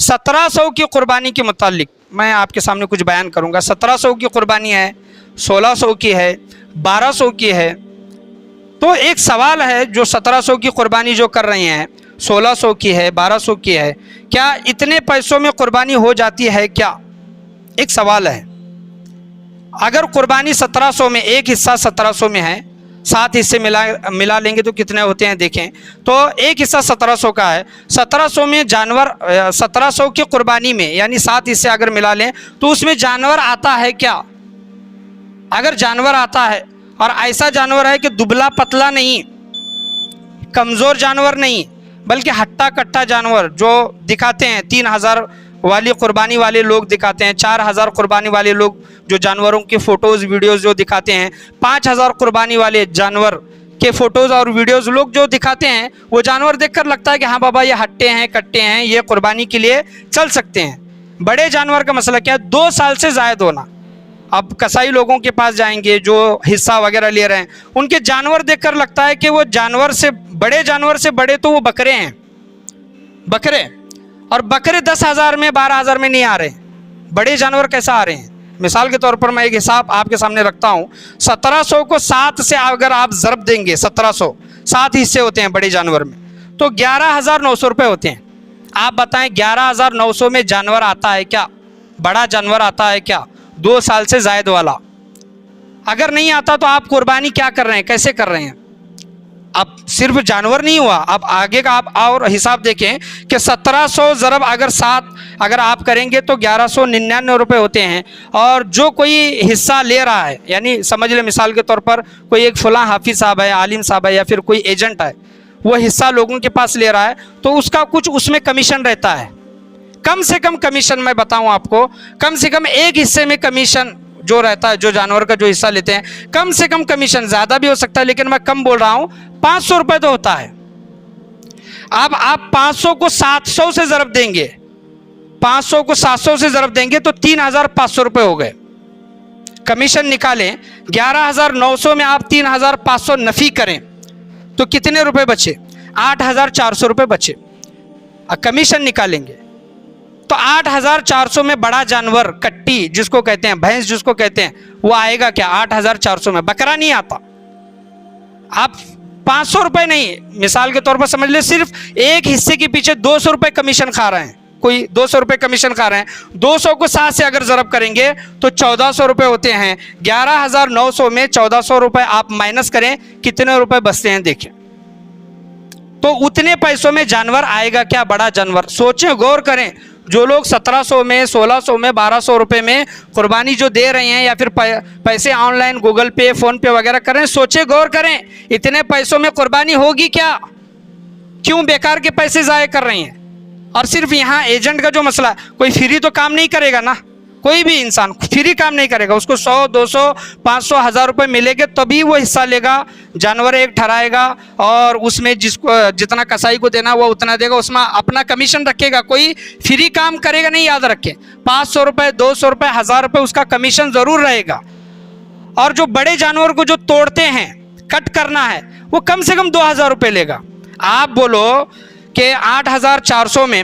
1700 की कुर्बानी के मुतालिक मैं आपके सामने कुछ बयान करूंगा। 1700 की कुर्बानी है, 1600 की है, 1200 की है। तो एक सवाल है, जो 1700 की कुर्बानी जो कर रहे हैं, 1600 की है, 1200 की है, क्या इतने पैसों में कुर्बानी हो जाती है क्या? एक सवाल है। अगर कुर्बानी 1700 में, एक हिस्सा 1700 में है, 7 हिस्से मिला लेंगे तो कितने होते हैं देखें। तो एक हिस्सा 1700 का है, 1700 में जानवर, 1700 की कुर्बानी में यानी 7 हिस्से अगर मिला लें तो उसमें जानवर आता है क्या? अगर जानवर आता है और ऐसा जानवर है कि दुबला पतला नहीं, कमज़ोर जानवर नहीं, बल्कि हट्टा कट्टा जानवर जो दिखाते हैं, 3000 वाली कुर्बानी वाले लोग दिखाते हैं, 4000 कुर्बानी वाले लोग जो जानवरों की फ़ोटोज़ वीडियोज़ जो दिखाते हैं, 5000 कुर्बानी वाले जानवर के फ़ोटोज़ और वीडियोज़ लोग जो दिखाते हैं, वो जानवर देखकर लगता है कि हाँ बाबा ये हट्टे हैं, कट्टे हैं, ये कुर्बानी के लिए चल सकते हैं। बड़े जानवर का मसला क्या है? 2 साल से ज़ायद होना। अब कसाई लोगों के पास जाएंगे जो हिस्सा वगैरह ले रहे हैं, उनके जानवर देखकर लगता है कि वो जानवर से बड़े तो वो बकरे हैं, बकरे। और बकरे 10,000 में 12,000 में नहीं आ रहे, बड़े जानवर कैसा आ रहे हैं? मिसाल के तौर पर मैं एक हिसाब आपके सामने रखता हूँ। 1700 को 7 से अगर आप ज़रब देंगे, 1700 7 हिस्से होते हैं बड़े जानवर में, तो 11,900 रुपये होते हैं। आप बताएं 11,900 में जानवर आता है क्या? बड़ा जानवर आता है क्या? 2 साल से ज़ायद वाला। अगर नहीं आता तो आप कुर्बानी क्या कर रहे हैं, कैसे कर रहे हैं? अब सिर्फ जानवर नहीं हुआ, अब आगे का आप और हिसाब देखें कि 1700 ज़रब अगर 7 अगर आप करेंगे तो 1199 रुपये होते हैं। और जो कोई हिस्सा ले रहा है, यानी समझ ले मिसाल के तौर पर कोई एक फलां हाफिज़ साहब है, आलिम साहब है, या फिर कोई एजेंट है, वो हिस्सा लोगों के पास ले रहा है, तो उसका कुछ उसमें कमीशन रहता है। कम से कम कमीशन मैं बताऊं आपको, कम से कम एक हिस्से में कमीशन जो रहता है, जो जानवर का जो हिस्सा लेते हैं, कम से कम कमीशन, ज़्यादा भी हो सकता है लेकिन मैं कम बोल रहा हूं, 500 रुपये तो होता है। अब आप 500 को 700 से ज़रब देंगे, 500 को 700 से ज़रब देंगे तो 3,500 रुपये हो गए। कमीशन निकालें, 11,900 में आप 3,500 नफ़ी करें तो कितने रुपए बचे? 8,400 रुपये बचे। अब कमीशन निकालेंगे तो 8,400 में बड़ा जानवर, कट्टी जिसको कहते हैं, भैंस जिसको कहते हैं, वो आएगा क्या? 8,400 में बकरा नहीं आता। आप 500 रुपये नहीं, मिसाल के तौर पर समझ ले, सिर्फ एक हिस्से के पीछे 200 रुपये कमीशन खा रहे हैं, कोई 200 रुपये कमीशन खा रहे हैं। 200 को 7 से अगर ज़रब करेंगे तो 1,400 रुपये होते हैं। 11,900 में 1,400 रुपये आप माइनस करें, कितने रुपए बचते हैं देखें। तो उतने पैसों में जानवर आएगा क्या? बड़ा जानवर। सोचें, गौर करें। जो लोग 1700 में, 1600 में, 1200 रुपये में कुर्बानी जो दे रहे हैं, या फिर पैसे ऑनलाइन गूगल पे, फ़ोन पे वगैरह कर रहे हैं, सोचे, गौर करें, इतने पैसों में कुर्बानी होगी क्या? क्यों बेकार के पैसे ज़ाय कर रहे हैं? और सिर्फ यहाँ एजेंट का जो मसला है, कोई फ्री तो काम नहीं करेगा ना, कोई भी इंसान फ्री काम नहीं करेगा। उसको 100, 200, 500, 1000 रुपये मिलेंगे तभी वो हिस्सा लेगा, जानवर एक ठहराएगा और उसमें जिसको जितना कसाई को देना वो उतना देगा, उसमें अपना कमीशन रखेगा। कोई फ्री काम करेगा नहीं, याद रखें। 500 रुपये, 200 रुपये, 1000 रुपये उसका कमीशन ज़रूर रहेगा। और जो बड़े जानवर को जो तोड़ते हैं, कट करना है, वो कम से कम 2,000 रुपये लेगा। आप बोलो कि 8,400 में,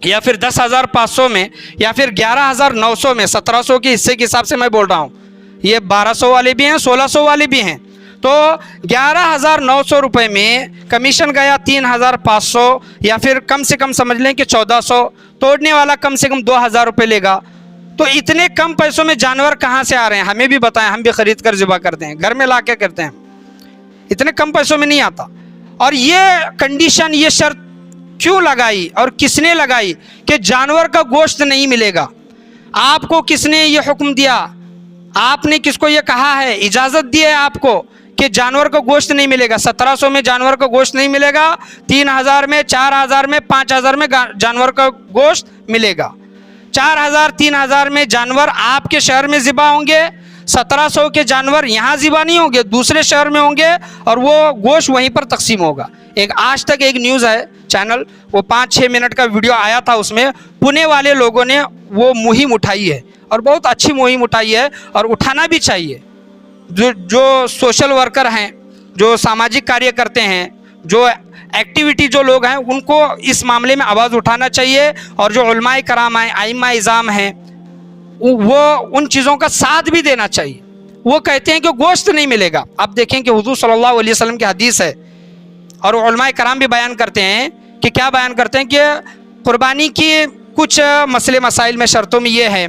या फिर 10,500 में, या फिर 11,900 में, 1700 के हिस्से के हिसाब से मैं बोल रहा हूँ, ये 1200 वाले भी हैं, 1600 वाले भी हैं। तो 11,900 रुपये में कमीशन गया 3,500, या फिर कम से कम समझ लें कि 1,400, तोड़ने वाला कम से कम 2,000 रुपये लेगा। तो इतने कम पैसों में जानवर कहाँ से आ रहे हैं? हमें भी बताएं, हम भी खरीद कर ज़िबा करते हैं, घर में ला के करते हैं। इतने कम पैसों में नहीं आता। और ये कंडीशन, ये शर्त क्यों लगाई और किसने लगाई कि जानवर का गोश्त नहीं मिलेगा? आपको किसने ये हुक्म दिया? आपने किसको ये कहा है, इजाज़त दी है आपको कि जानवर का गोश्त नहीं मिलेगा? 1700 में जानवर का गोश्त नहीं मिलेगा, 3,000 में, 4,000 में, 5,000 में जानवर का गोश्त मिलेगा। 4,000, 3,000 में जानवर आपके शहर में ज़िबा होंगे, 1700 के जानवर यहाँ ज़िबा नहीं होंगे, दूसरे शहर में होंगे, और वो गोश्त वहीं पर तकसीम होगा। एक आज तक एक न्यूज़ है चैनल, वो 5-6 मिनट का वीडियो आया था, उसमें पुणे वाले लोगों ने वो मुहिम उठाई है, और बहुत अच्छी मुहिम उठाई है, और उठाना भी चाहिए। जो सोशल वर्कर हैं, जो सामाजिक कार्य करते हैं, जो एक्टिविटी जो लोग हैं उनको इस मामले में आवाज़ उठाना चाहिए, और जो उलमाए कराम हैं, आइम्मा इज़ाम हैं, वो उन चीज़ों का साथ भी देना चाहिए। वो कहते हैं कि गोश्त नहीं मिलेगा। अब देखें कि हुज़ूर सल्लल्लाहु अलैहि वसल्लम की हदीस है, और उलमाए कराम भी बयान करते हैं कि क्या बयान करते हैं कि कुर्बानी की कुछ मसले मसाइल में शर्तों में ये है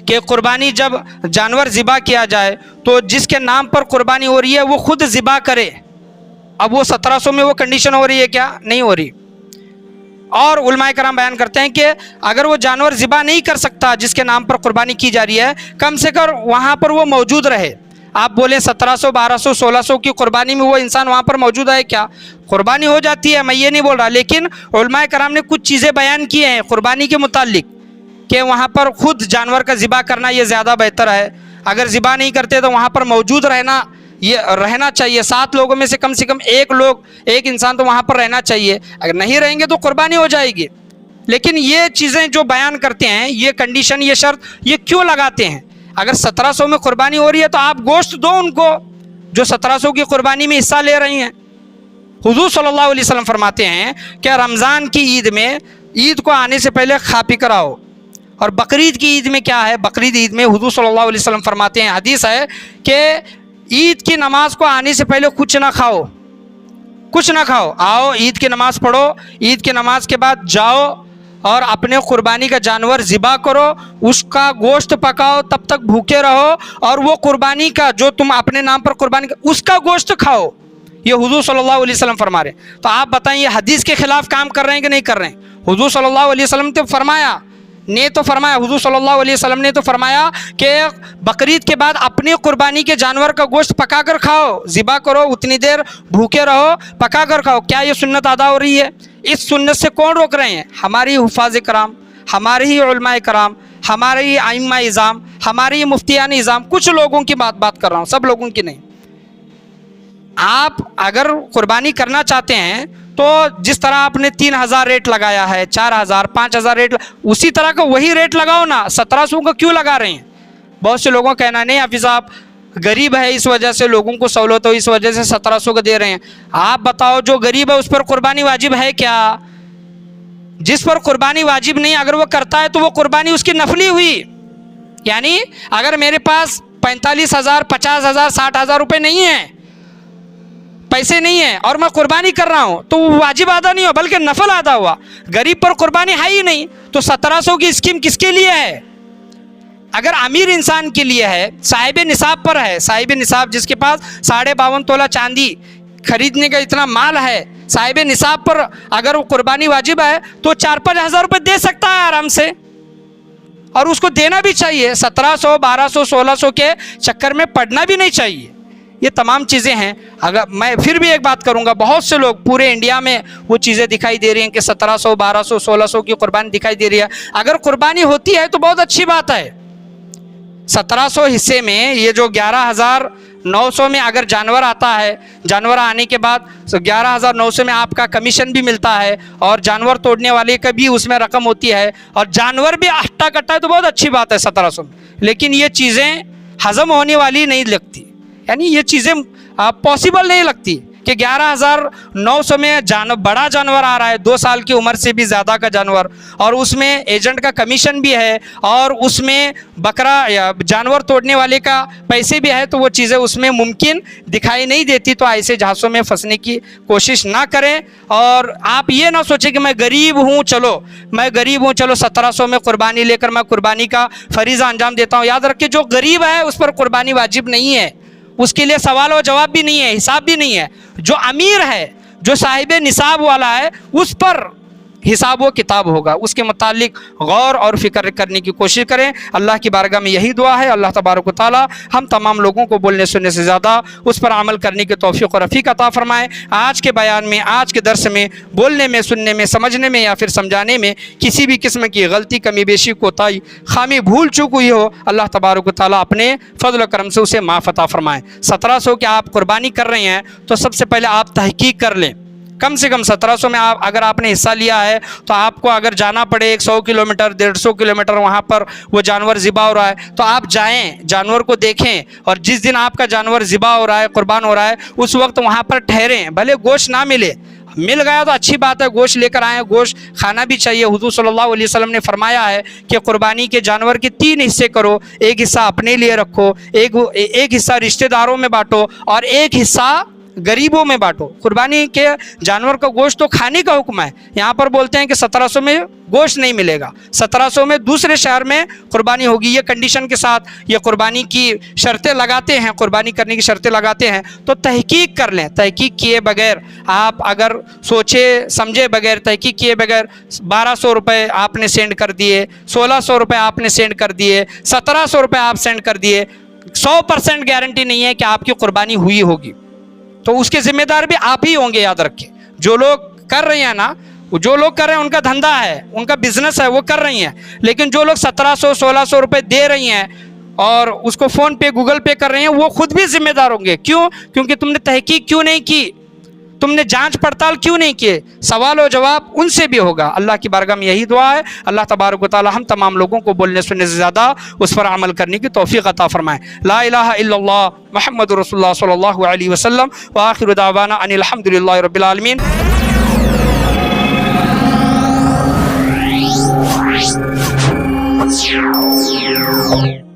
कि कुर्बानी जब जानवर ज़िबा किया जाए तो जिसके नाम पर कुर्बानी हो रही है वो खुद ज़िबा करे। अब वो 1700 में वो कंडीशन हो रही है क्या? नहीं हो रही। और उलमाए कराम बयान करते हैं कि अगर वो जानवर ज़िबा नहीं कर सकता जिसके नाम पर कुर्बानी की जा रही है, कम से कम वहाँ पर वो मौजूद रहे। आप बोले 1700, 1200, 1600 की कुर्बानी में वो इंसान वहाँ पर मौजूद है क्या? कुर्बानी हो जाती है, मैं ये नहीं बोल रहा, लेकिन उलमाए कराम ने कुछ चीज़ें बयान की हैं कुर्बानी के मुतालिक कि वहाँ पर खुद जानवर का ज़िबा करना ये ज़्यादा बेहतर है। अगर ज़िबा नहीं करते तो वहाँ पर मौजूद रहना चाहिए। 7 लोगों में से कम एक इंसान तो वहाँ पर रहना चाहिए। अगर नहीं रहेंगे तो कुर्बानी हो जाएगी। लेकिन ये चीज़ें जो बयान करते हैं, ये कंडीशन, ये शर्त, ये क्यों लगाते हैं? अगर 1700 में कुर्बानी हो रही है तो आप गोश्त दो उनको जो 1700 की कुर्बानी में हिस्सा ले रही हैं। हुजूर सल्लल्लाहु अलैहि वसल्लम फरमाते हैं कि रमज़ान की ईद में, ईद को आने से पहले खा पी कर आओ। और बकरीद की ईद में क्या है? बकरीद ईद में हुजूर सल्लल्लाहु अलैहि वसल्लम फरमाते हैं, हदीस है कि ईद की नमाज को आने से पहले कुछ ना खाओ, कुछ ना खाओ, आओ ईद की नमाज पढ़ो, ईद की नमाज के बाद जाओ और अपने कुर्बानी का जानवर ज़िबा करो, उसका गोश्त पकाओ, तब तक भूखे रहो, और वो कुर्बानी का जो तुम अपने नाम पर कुर्बानी का उसका गोश्त खाओ। ये हुजूर सल्लल्लाहु अलैहि वसल्लम फरमा रहे। तो आप बताएं, ये हदीस के खिलाफ काम कर रहे हैं कि नहीं कर रहे हैं? हुजूर सल्लल्लाहु अलैहि वसल्लम ने फरमाया, हुजूर सल्लल्लाहु अलैहि वसल्लम ने तो फरमाया कि बकरीद के बाद अपने कुर्बानी के जानवर का गोश्त पका कर खाओ, ज़िबा करो, उतनी देर भूखे रहो, पका कर खाओ। क्या ये सुन्नत अदा हो रही है? इस सुन्नत से कौन रोक रहे हैं? हमारी हुफ़ाज़ कराम, हमारे ही उलमाए कराम, हमारे ही आइम्मा इज़ाम, हमारे ही मुफ्तियान इज़ाम। कुछ लोगों की बात कर रहा हूँ, सब लोगों की नहीं। आप अगर कुर्बानी करना चाहते हैं तो जिस तरह आपने 3000 रेट लगाया है, 4000, 5000 रेट, उसी तरह का वही रेट लगाओ ना। 1700 का क्यों लगा रहे हैं? बहुत से लोगों का कहना नहीं हाफिज़ साहब गरीब है इस वजह से लोगों को सहूलत हो, इस वजह से 1700 का दे रहे हैं। आप बताओ, जो गरीब है उस पर कुर्बानी वाजिब है क्या? जिस पर कुर्बानी वाजिब नहीं, अगर वो करता है तो वो कुर्बानी उसकी नफली हुई। यानी अगर मेरे पास 45,000, 50,000, 60,000 रुपये नहीं है, पैसे नहीं है, और मैं कुर्बानी कर रहा हूं, तो वाजिब अदा नहीं हुआ बल्कि नफल अदा हुआ। गरीब पर कुर्बानी है ही नहीं, तो 1700 की स्कीम किसके लिए है? अगर अमीर इंसान के लिए है, साहिब निसाब पर है, साहिब निसाब जिसके पास 52.5 तोला चांदी खरीदने का इतना माल है, साहिब निसाब पर अगर वो कुर्बानी वाजिब है तो 4-5 हज़ार रुपये दे सकता है आराम से, और उसको देना भी चाहिए। 1700, 1200, 1600 के चक्कर में पड़ना भी नहीं चाहिए। ये तमाम चीज़ें हैं। अगर मैं फिर भी एक बात करूंगा, बहुत से लोग पूरे इंडिया में वो चीज़ें दिखाई दे रही हैं कि 1700, 1200, 1600 की कुर्बानी दिखाई दे रही है। अगर कुर्बानी होती है तो बहुत अच्छी बात है। 1700 हिस्से में ये जो 11,900 में अगर जानवर आता है, जानवर आने के बाद 11,900 में आपका कमीशन भी मिलता है, और जानवर तोड़ने वाले का भी उसमें रकम होती है, और जानवर भी हट्टा कट्टा है, तो बहुत अच्छी बात है 1700 में। लेकिन ये चीज़ें हज़म होने वाली नहीं लगती, यानी ये चीज़ें पॉसिबल नहीं लगती कि 11,900 में बड़ा जानवर आ रहा है, 2 साल की उम्र से भी ज़्यादा का जानवर, और उसमें एजेंट का कमीशन भी है, और उसमें बकरा या जानवर तोड़ने वाले का पैसे भी है, तो वो चीज़ें उसमें मुमकिन दिखाई नहीं देती। तो ऐसे झांसों में फंसने की कोशिश ना करें, और आप ये ना सोचें कि मैं गरीब हूँ, चलो 1700 में कुर्बानी लेकर मैं कुर्बानी का फरीज़ा अंजाम देता हूँ। याद रखिए, जो गरीब है उस पर कुर्बानी वाजिब नहीं है, उसके लिए सवाल और जवाब भी नहीं है, हिसाब भी नहीं है। जो अमीर है, जो साहिब निसाब वाला है, उस पर हिसाब व किताब होगा, उसके मुतालिक गौर और फिक्र करने की कोशिश करें। अल्लाह की बारगाह में यही दुआ है, अल्लाह तबारक व तआला हम तमाम लोगों को बोलने सुनने से ज़्यादा उस पर अमल करने की तौफीक और रफ़ीक अता फरमाएँ। आज के बयान में, आज के दर्स में, बोलने में, सुनने में, समझने में या फिर समझाने में किसी भी किस्म की गलती, कमी, बेशी, कोताही, खामी, भूल चूक हुई हो, अल्लाह तबारक व तआला अपने फ़ज़ल करम से उसे माफ़ अता फरमाएँ। 1700 की आप कुर्बानी कर रहे हैं तो सबसे पहले आप तहकीक कर लें। कम से कम 1700 में अगर आपने हिस्सा लिया है तो आपको अगर जाना पड़े 100 किलोमीटर, 150 किलोमीटर, वहाँ पर वो जानवर ज़िबा हो रहा है, तो आप जाएं, जानवर को देखें, और जिस दिन आपका जानवर ज़िबा हो रहा है, कुर्बान हो रहा है, उस वक्त वहाँ पर ठहरें। भले गोश्त ना मिले, मिल गया तो अच्छी बात है, गोश्त लेकर आए, गोश्त खाना भी चाहिए। हुजूर सल्लल्लाहु अलैहि वसल्लम ने फरमाया है कि कुर्बानी के जानवर के 3 हिस्से करो, एक हिस्सा अपने लिए रखो, एक हिस्सा रिश्तेदारों में बांटो और एक हिस्सा गरीबों में बांटो। कुर्बानी के जानवर का गोश्त तो खाने का हुक्म है। यहाँ पर बोलते हैं कि 1700 में गोश्त नहीं मिलेगा, 1700 में दूसरे शहर में कुर्बानी होगी। ये कंडीशन के साथ ये कुर्बानी की शर्तें लगाते हैं, कुर्बानी करने की शर्तें लगाते हैं। तो तहकीक कर लें, तहकीक किए बगैर आप अगर सोचे समझे बगैर, तहकीक किए बगैर 1200 रुपये आपने सेंड कर दिए, 1600 रुपये आपने सेंड कर दिए, 1700 रुपये आप सेंड कर दिए, 100% गारंटी नहीं है कि आपकी कुर्बानी हुई होगी। तो उसके जिम्मेदार भी आप ही होंगे, याद रखें। जो लोग कर रहे हैं ना, जो लोग कर रहे हैं उनका धंधा है, उनका बिजनेस है, वो कर रही हैं। लेकिन जो लोग 1700 1600 रुपये दे रही हैं और उसको फ़ोन पे गूगल पे कर रहे हैं, वो खुद भी जिम्मेदार होंगे। क्यों? क्योंकि तुमने तहकीक क्यों नहीं की, तुमने जांच पड़ताल क्यों नहीं किए। सवाल और जवाब उनसे भी होगा। अल्लाह की बारगाह में यही दुआ है, अल्लाह तबारक व तआला हम तमाम लोगों को बोलने सुनने से ज़्यादा उस पर अमल करने की तौफीक अता फरमाए। ला इलाहा इल्लल्लाह मुहम्मदुर रसूलुल्लाह सल्लल्लाहु अलैहि वसल्लम व आखिरु दावाना अनिल हम्दुलिल्लाहि रब्बिल आलमीन।